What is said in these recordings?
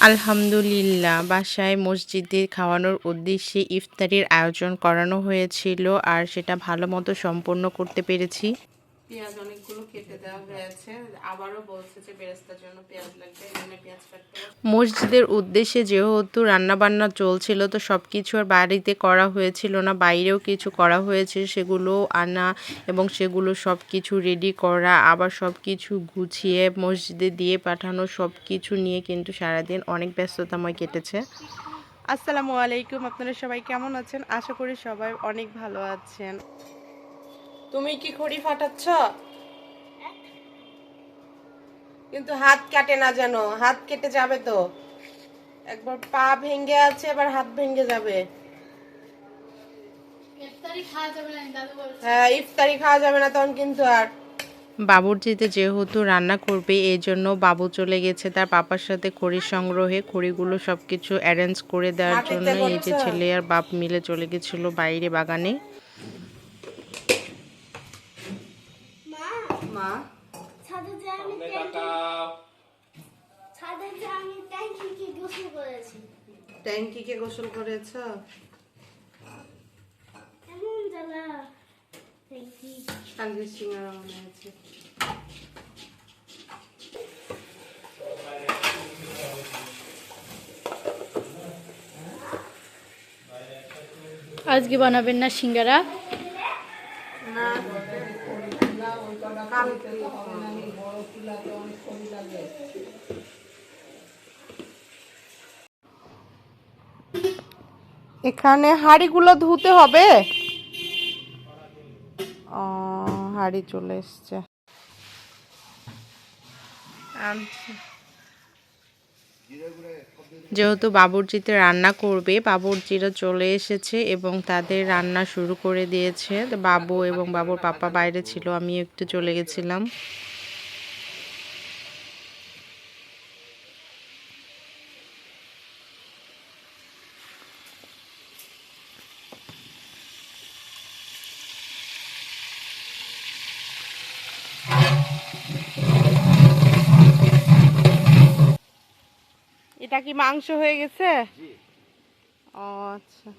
আলহামদুলিল্লাহ, বাসায় মসজিদে খাওয়ানোর উদ্দেশ্যে ইফতারির আয়োজন করানো হয়েছিল আর সেটা ভালো মতো সম্পন্ন করতে পেরেছি। পেঁয়াজ অনেকগুলো কেটে দেওয়া হয়েছে, আবারও বলছে যে বেরেস্তার জন্য পেঁয়াজ লাগবে, এখানে পেঁয়াজ কাটতে। মসজিদের উদ্দেশ্যে যেহেতু রান্নাবান্না চলছিল, তো সব কিছু আর বাড়িতে করা হয়েছিল না, বাইরেও কিছু করা হয়েছে, সেগুলো আনা এবং সেগুলো সব কিছু রেডি করা, আবার সব কিছু গুছিয়ে মসজিদে দিয়ে পাঠানো, সব কিছু নিয়ে কিন্তু সারাদিন অনেক ব্যস্ততাময় কেটেছে। আসসালামু আলাইকুম, আপনারা সবাই কেমন আছেন? আশা করি সবাই অনেক ভালো আছেন। তুমি কি খড়ি ফাটাচ্ছ? কিন্তু হাত কাটে না যেন, হাত কেটে যাবে তো। একবার পা ভেঙে আছে, এবার হাত ভেঙে যাবে। হ্যাঁ, ইফতারি খাওয়া যাবে না তখন কিন্তু। আর বাবুর্চিতে যেহেতু রান্না করবে, এই জন্য বাবু চলে গেছে তার পাপার সাথে খড়ি সংগ্রহে, খড়িগুলো সবকিছু অ্যারেঞ্জ করে দেওয়ার জন্য। এই যে ছেলে আর বাপ মিলে চলে গেছিল বাইরে বাগানে। মা ট্যাঙ্কিকে গোসল করেছ? কালকে সিঙ্গারা মনে আছে। আজকে বানাবেন না সিঙ্গারা? না, এখানে হাঁড়িগুলো ধুতে হবে। হাঁড়ি চলে এসছে। যেহেতু বাবুর্চিতে রান্না করবে, বাবুর্চিরা চলে এসেছে এবং তাদের রান্না শুরু করে দিয়েছে। বাবু এবং বাবুর পাপা বাইরে ছিল, আমি একটু চলে গেছিলাম। এটা কি মাংস হয়ে গেছে? ও আচ্ছা।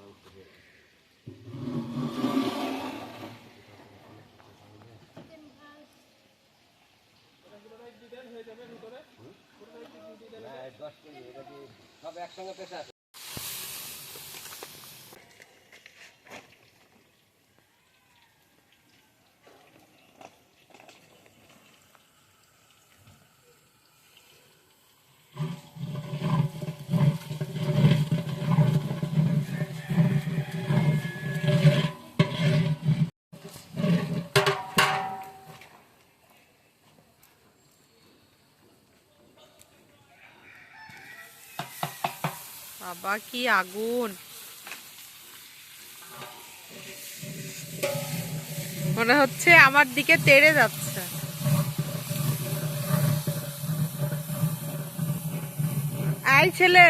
বাবা কি আগুন, মনে হচ্ছে আমার দিকে তেড়ে যাচ্ছে। আই ছেলে,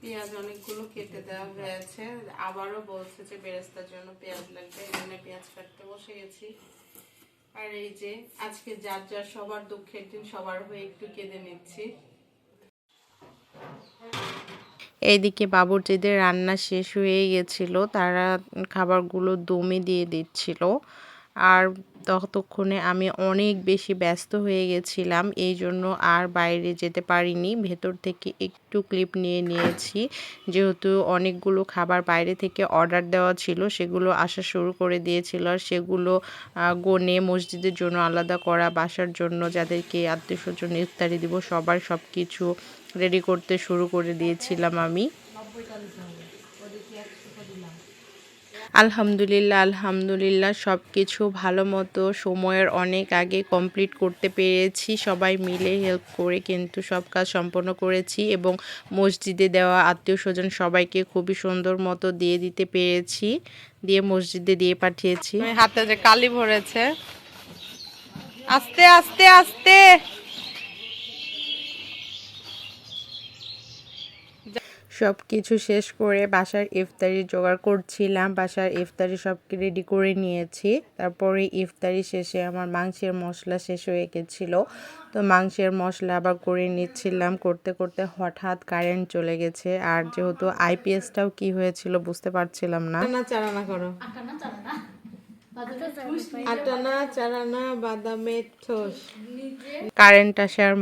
পেঁয়াজ অনেকগুলো কেটে দেওয়া হয়েছে, আবারও বলছে যে বেরেস্তার জন্য পেঁয়াজ লাগবে, এখানে পেঁয়াজ কাটতে বসে গেছি। আর এই যে আজকে যার যার সবার দুঃখের দিন, সবার হয়ে একটু কেঁদে নিচ্ছি। এইদিকে বাবুর্চিদের রান্না শেষ হয়ে গেছিল, তারা খাবারগুলো দমে দিয়ে দিচ্ছিল। আর ততক্ষণে আমি অনেক বেশি ব্যস্ত হয়ে গেছিলাম, এই জন্য আর বাইরে যেতে পারিনি। ভেতর থেকে একটু ক্লিপ নিয়ে নিয়েছি, যেহেতু অনেকগুলো খাবার বাইরে থেকে অর্ডার দেওয়া ছিল, সেগুলো আসা শুরু করে দিয়েছিল। আর সেগুলো গনে মসজিদের জন্য আলাদা করা, বাসার জন্য যাদেরকে আত্মীয়স্বজন ইফতারি দিব সবার সব কিছু রেডি করতে শুরু করে দিয়েছিলাম আমি। আলহামদুলিল্লাহ আলহামদুলিল্লাহ সব কিছু ভালো মতো সময়ের অনেক আগে কমপ্লিট করতে পেরেছি। সবাই মিলে হেল্প করে কিন্তু সব কাজ সম্পন্ন করেছি এবং মসজিদে দেওয়া আত্মীয় স্বজন সবাইকে খুবই সুন্দর মতো দিয়ে দিতে পেরেছি, দিয়ে মসজিদে দিয়ে পাঠিয়েছি। হাতে যে কালি ভরেছে, আস্তে আস্তে আস্তে। সব কিছু শেষ করে বাসার ইফতারি জোগাড় করছিলাম। বাসার ইফতারি সব রেডি করে নিয়েছি। তারপরে ইফতারি শেষে আমার মাংসের মশলা শেষ হয়ে গেছিলো, তো মাংসের মশলা আবার করে নিচ্ছিলাম। করতে করতে হঠাৎ কারেন্ট চলে গেছে, আর যেহেতু আইপিএসটাও কি হয়েছিল বুঝতে পারছিলাম না। চারানা করো, আটানা চারানা বাদামের ঠোস। কারেন্ট আসার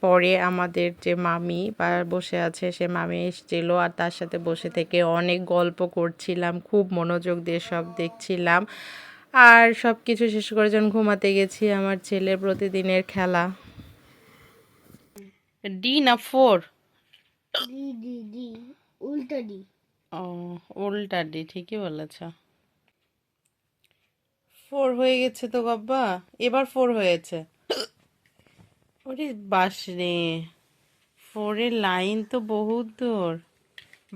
পরে আমাদের যে মামি বা বসে আছে সে মামি এসেছিল, আর তার সাথে বসে থেকে অনেক গল্প করছিলাম, খুব মনোযোগ দিয়ে সব দেখছিলাম। আর সব কিছু শেষ করে যখন ঘুমাতে গেছি, আমার ছেলের প্রতিদিনের খেলা। ডি না ফোর? উল্টা ডি। ও উল্টা ডি, ঠিকই বলেছ। 4 হয়ে গেছে তো বাবা, এবার 4 হয়েছে। ওরে বাস রে, 4 এর লাইন তো বহুত দূর,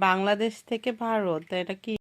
বাংলাদেশ থেকে ভারত, এটা কি?